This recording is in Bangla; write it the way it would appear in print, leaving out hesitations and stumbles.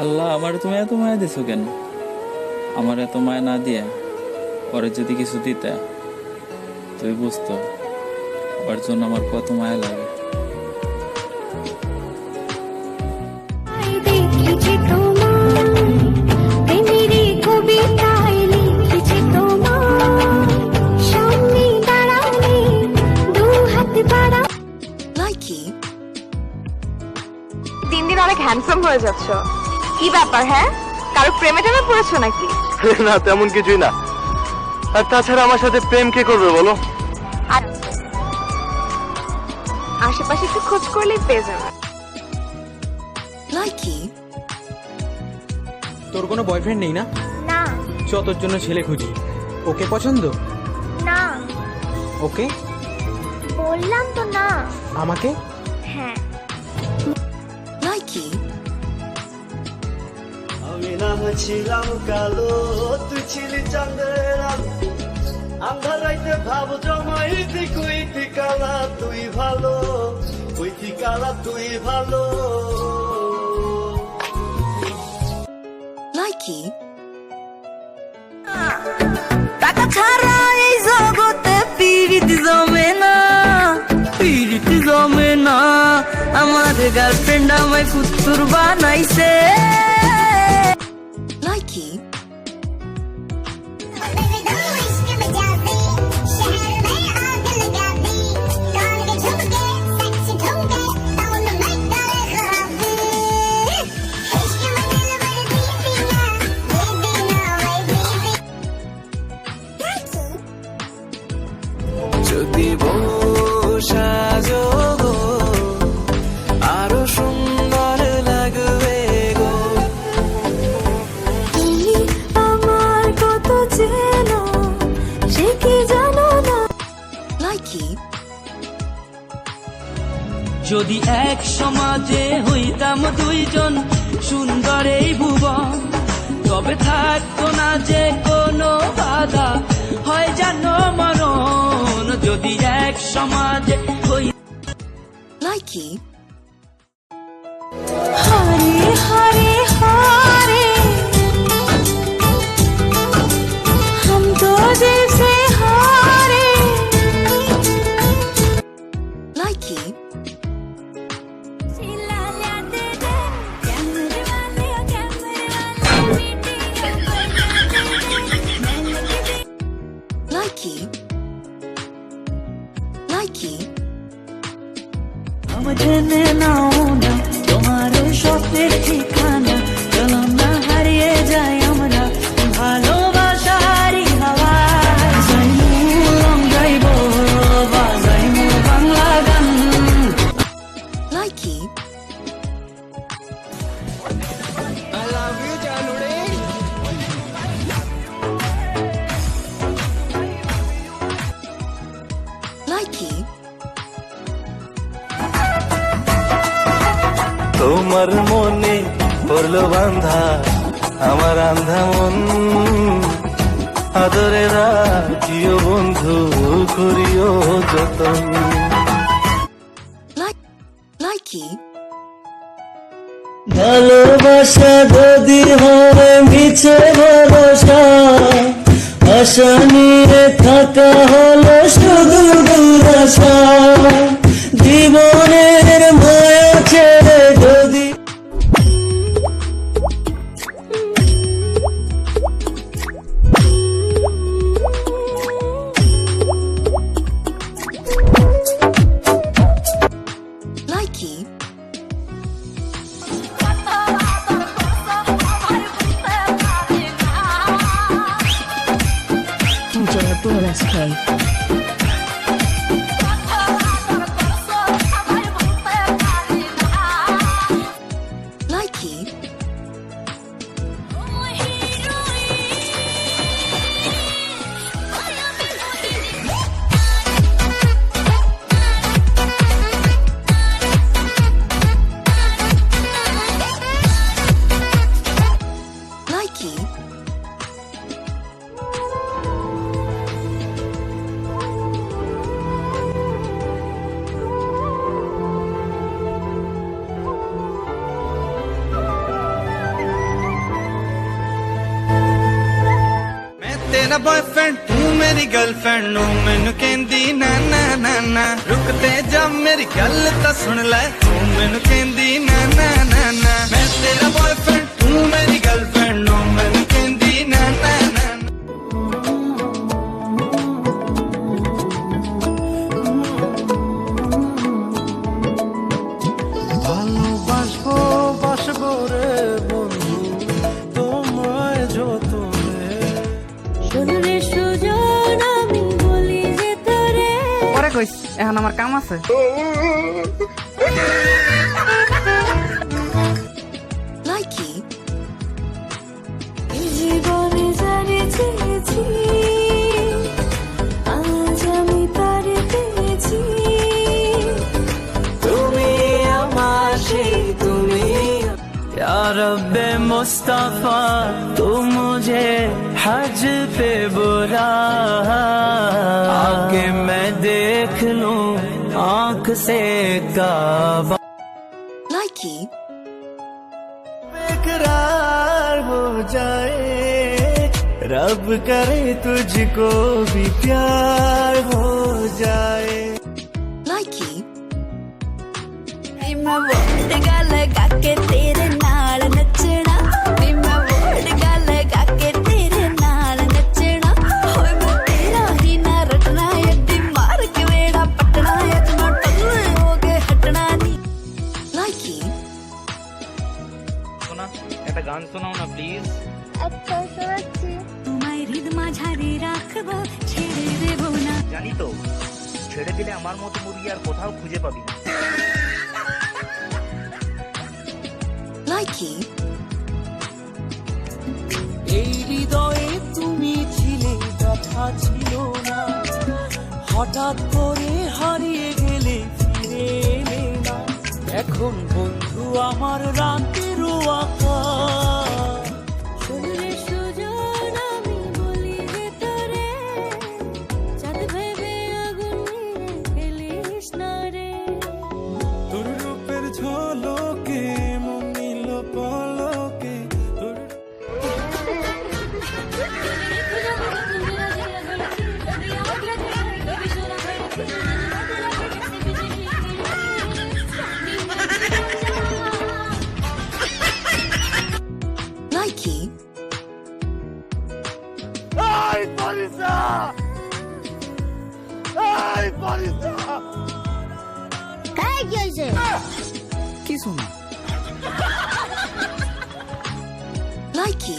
আল্লাহ, আমার তুমি এত মায়া দিছো কেন? আমার এত মায়া না দিয়া পরে যদি কিছু দিতে তুই বুঝতো ওর জন্য আমার কত মায়া লাগে। দিন দিন অনেক হ্যান্ডসাম হয়ে যাচ্ছ, কি ব্যাপার? হ্যাঁ, কারো প্রেমে টেমে পড়েছো নাকি? না, তেমন কিছুই না। আর তাছাড়া আমার সাথে প্রেম কে করবে বলো? আর আশেপাশে একটু খোঁজ করলেই পেয়ে যাবে। তোর কোনো বয়ফ্রেন্ড নেই না? না চ, তোর জন্য ছেলে খুঁজি। ওকে পছন্দ? না, ওকে? বললাম তো না। আমাকে? হ্যাঁ। আমি না ছিলাম কালো, তুই ছিলি চাঁদের আলো। আন্ধার রাইতে ভাব জমাইতি কইতি কালা তুই ভালো, কইতি কালা তুই ভালো। টাকা ছাড়া এই জগতে পীড়িত জমে না, পীড়িত জমে না। আমার গার্লফ্রেন্ড আমায় কুত্তুর বানাইছে। যদি সাজো গো আরো সুন্দর লাগবে গো। তুমি আমার কত চেনো সে কি জানো না। যদি এক সমাজে হইতাম দুইজন সুন্দর এই ভুবন, তবে থাকতো না যে কোনো বাধা, হয় জানো মরণ। যদি এক সমাজে হই হরে হরে হরে हम तो दिल से हारे। জেনে নাও না তোমার স্বপ্নের ঠিকানা, চলো না হারিয়ে যাই আমরা ভালোবাসারই হাওয়া। রং গাইব বাজাইব বাংলা গান। তোমার মনে পড়লো বান্ধা আমার আন্ধা মন, আদরে রাখিও বন্ধু করিও যতন। ভালোবাসা যদি হয় মিছে ভরসা, আশা নিয়ে থাকা হলো শুধু দুরাশা। জীবনের মায়া ছেড়ে যদি बॉयफ्रेंड तू मेरी गर्लफ्रेंड नो मैनू कहंदी ना ना ना ना रुकते जा मेरी गल तो सुन ले तू मैनू कहंदी ना ना ना ना मैं तेरा बॉयफ्रेंड तू मेरी गर्लफ्रेंड नो मैनू कहंदी ना ना ना ভালোবাসবো বাসবো রে বন্ধু তোমায় যতনে শুনলে সুজন আমি বলি যে তোরে পরে কইস এখন আমার কাম আছে লাইকি জীবনে জানে চেয়েছি আজ আমি তারে পেয়েছি তুমি আমার সেই তুমি या रब मुस्तफा तू मुझे हज पे बुला आगे मैं देख लूं आंख से काबा লাইকি बेकरार हो जाए रब करे तुझको भी प्यार हो जाए ਲਾਈਕੀ ਮੈਂ ਵੋਟ ਗੱਲ ਗਾ ਕੇ ਤੇਰੇ ਨਾਲ ਨੱਚਣਾ ਨੀ ਮੈਂ ਵੋਟ ਗੱਲ ਗਾ ਕੇ ਤੇਰੇ ਨਾਲ ਨੱਚਣਾ ਹੋਏ ਮੈਂ ਤੇਰਾ ਹੀ ਨਾ ਰਟਣਾ ਐਡੀ ਮਾਰ ਕੇ ਵੇੜਾ ਪਟਣਾ ਅੱਜ ਮੈਂ ਟੱਲੇ ਹੋ ਕੇ ਹਟਣਾ ਨੀ ਲਾਈਕੀ একটা গান শোনাও না প্লিজ। তোমায় হৃদ মাঝারে রাখবো ছেড়ে দেবো না জানি তো ছেড়ে দিলে আমার মতো মুরগি আর কোথাও খুঁজে পাবি না। লাইকি এই হৃদয়ে তুমি ছিলে কথা ছিল না হঠাৎ করে হারিয়ে গেলে ফিরে এলে না এখন বন্ধু আমার রাতেরও আকাশ শুনলে সুজন আমি বলি যে তোরে চাঁদ ভেবে আগুন নিয়ে ফেলিস না রে তোর রূপের ঝলকে মন নিল পলকে তোর Likee Ay, Parisa! Ay, Parisa! কাই গেছে কিছু না লাইকি